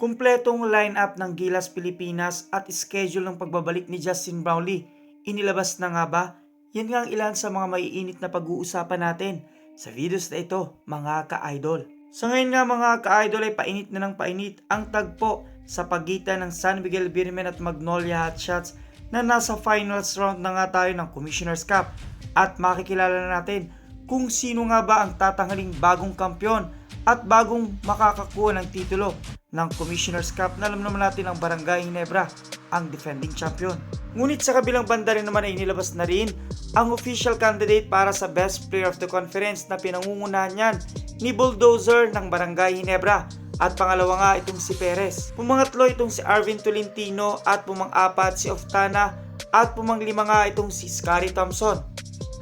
Kumpletong lineup ng Gilas Pilipinas at schedule ng pagbabalik ni Justin Brownlee. Inilabas na nga ba? Yan nga ang ilan sa mga maiinit na pag-uusapan natin sa videos na ito, mga ka-idol. So ngayon nga mga ka-idol ay painit na ng painit ang tagpo sa pagitan ng San Miguel Beermen at Magnolia Hotshots na nasa finals round na nga tayo ng Commissioner's Cup at makikilala na natin kung sino nga ba ang tatanghaling bagong kampyon at bagong makakakuha ng titulo ng Commissioner's Cup na alam naman natin ang Barangay Ginebra ang defending champion. Ngunit sa kabilang banda rin naman ay inilabas na rin ang official candidate para sa Best Player of the Conference na pinangungunahan niyan ni Bulldozer ng Barangay Ginebra at pangalawa nga itong si Perez. Pumangatlo itong si Arvin Tolentino at pumang-apat si Oftana at pumanglima nga itong si Scary Thompson.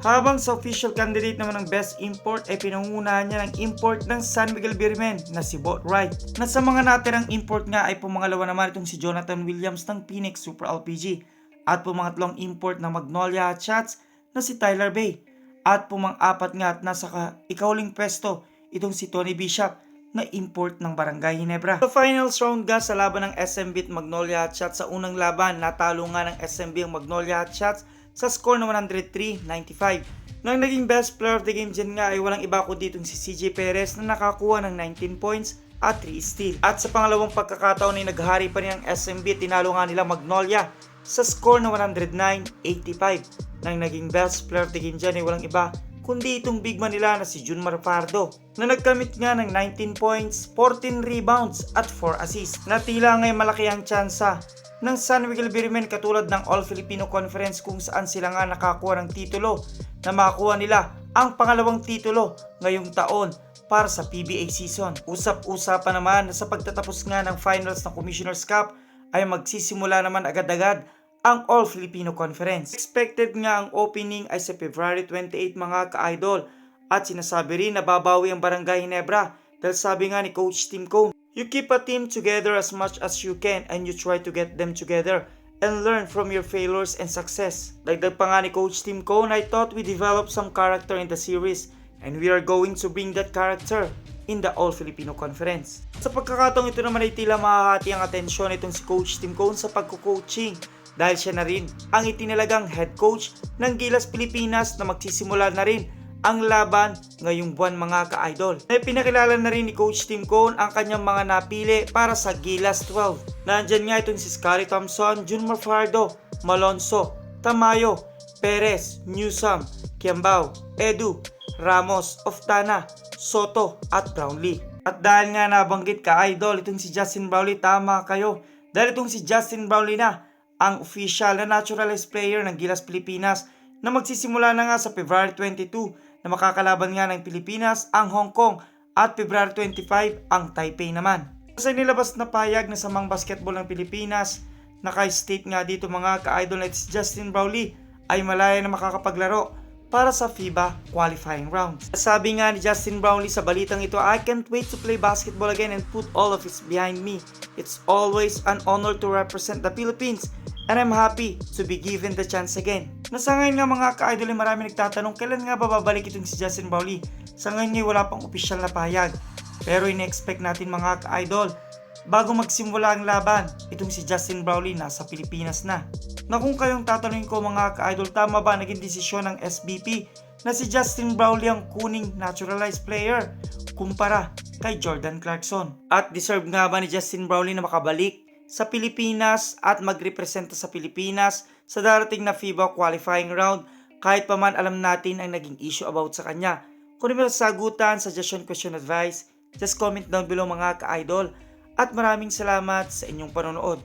Habang sa official candidate naman ng Best Import ay pinangunahan niya ng import ng San Miguel Beermen na si Boatwright. Na sa mga natirang import nga ay pumangalawa naman itong si Jonathan Williams ng Phoenix Super LPG at pumangatlong import ng Magnolia Hotshots na si Tyler Bay at pumang-apat nga at nasa ikahuling pwesto itong si Tony Bishop na import ng Barangay Ginebra. Sa finals round nga sa laban ng SMB at Magnolia Hotshots, sa unang laban natalo nga ng SMB ang Magnolia Hotshots sa score na 103-95. Nang naging best player of the game dyan nga ay walang iba kundi itong si CJ Perez na nakakuha ng 19 points at 3 steal. At sa pangalawang pagkakataon ay naghari pa rin ang SMB, tinalo nga nila Magnolia sa score na 109-85. Nang naging best player of the game dyan ay walang iba kundi itong big man nila na si Junmar Pardo na nagkamit nga ng 19 points, 14 rebounds at 4 assists. Na tila ngay malaki ang tsansa ng San Miguel Beermen katulad ng All-Filipino Conference kung saan sila nga nakakuha ng titulo na makakuha nila ang pangalawang titulo ngayong taon para sa PBA season. Usap-usapan naman na sa pagtatapos nga ng finals ng Commissioner's Cup ay magsisimula naman agad-agad ang All-Filipino Conference. Expected nga ang opening ay sa February 28 mga ka-idol at sinasabi rin na babawi ang Barangay Ginebra dahil sabi nga ni Coach Tim Cone, you keep a team together as much as you can and you try to get them together and learn from your failures and success. Dagdag pa nga ni Coach Tim Cone, I thought we developed some character in the series and we are going to bring that character in the All-Filipino Conference. Sa pagkakataong ito naman ay tila mahahati ang atensyon itong si Coach Tim Cone sa pagko-coaching dahil siya na rin ang itinalagang head coach ng Gilas Pilipinas na magsisimula na rin ang laban ngayong buwan mga ka-idol. Pinakilala na rin ni Coach Tim Cone ang kanyang mga napili para sa Gilas 12. Nandyan nga itong si Scary Thompson, Junmar Pardo, Malonzo, Tamayo, Perez, Newsome, Kiambao, Edu, Ramos, Oftana, Soto at Brownlee. At dahil nga nabanggit ka-idol itong si Justin Brownlee, tama kayo. Dahil itong si Justin Brownlee na ang official na naturalized player ng Gilas Pilipinas na magsisimula na nga sa February 22 na makakalaban nga ng Pilipinas ang Hong Kong at February 25 ang Taipei naman. Sa nilabas na payag na samang basketball ng Pilipinas, naka-state nga dito mga ka-idol na si Justin Brownlee ay malaya na makakapaglaro para sa FIBA qualifying rounds. Sabi nga ni Justin Brownlee sa balitang ito, I can't wait to play basketball again and put all of it behind me. It's always an honor to represent the Philippines and I'm happy to be given the chance again. Nasa ngayon nga mga ka-idol ay marami nagtatanong kailan nga ba babalik itong si Justin Brownlee. Sa ngayon nga wala pang opisyal na pahayag. Pero ine-expect natin mga ka-idol bago magsimula ang laban, itong si Justin Brownlee nasa Pilipinas na. Na kung kayong tatanungin ko mga ka-idol, tama ba naging desisyon ng SBP na si Justin Brownlee ang kuning naturalized player kumpara kay Jordan Clarkson? At deserve nga ba ni Justin Brownlee na makabalik sa Pilipinas at magrepresenta sa Pilipinas sa darating na FIBA qualifying round kahit pa man alam natin ang naging issue about sa kanya? Kung may sagutan, suggestion, question, advice, just comment down below mga ka-idol at maraming salamat sa inyong panonood.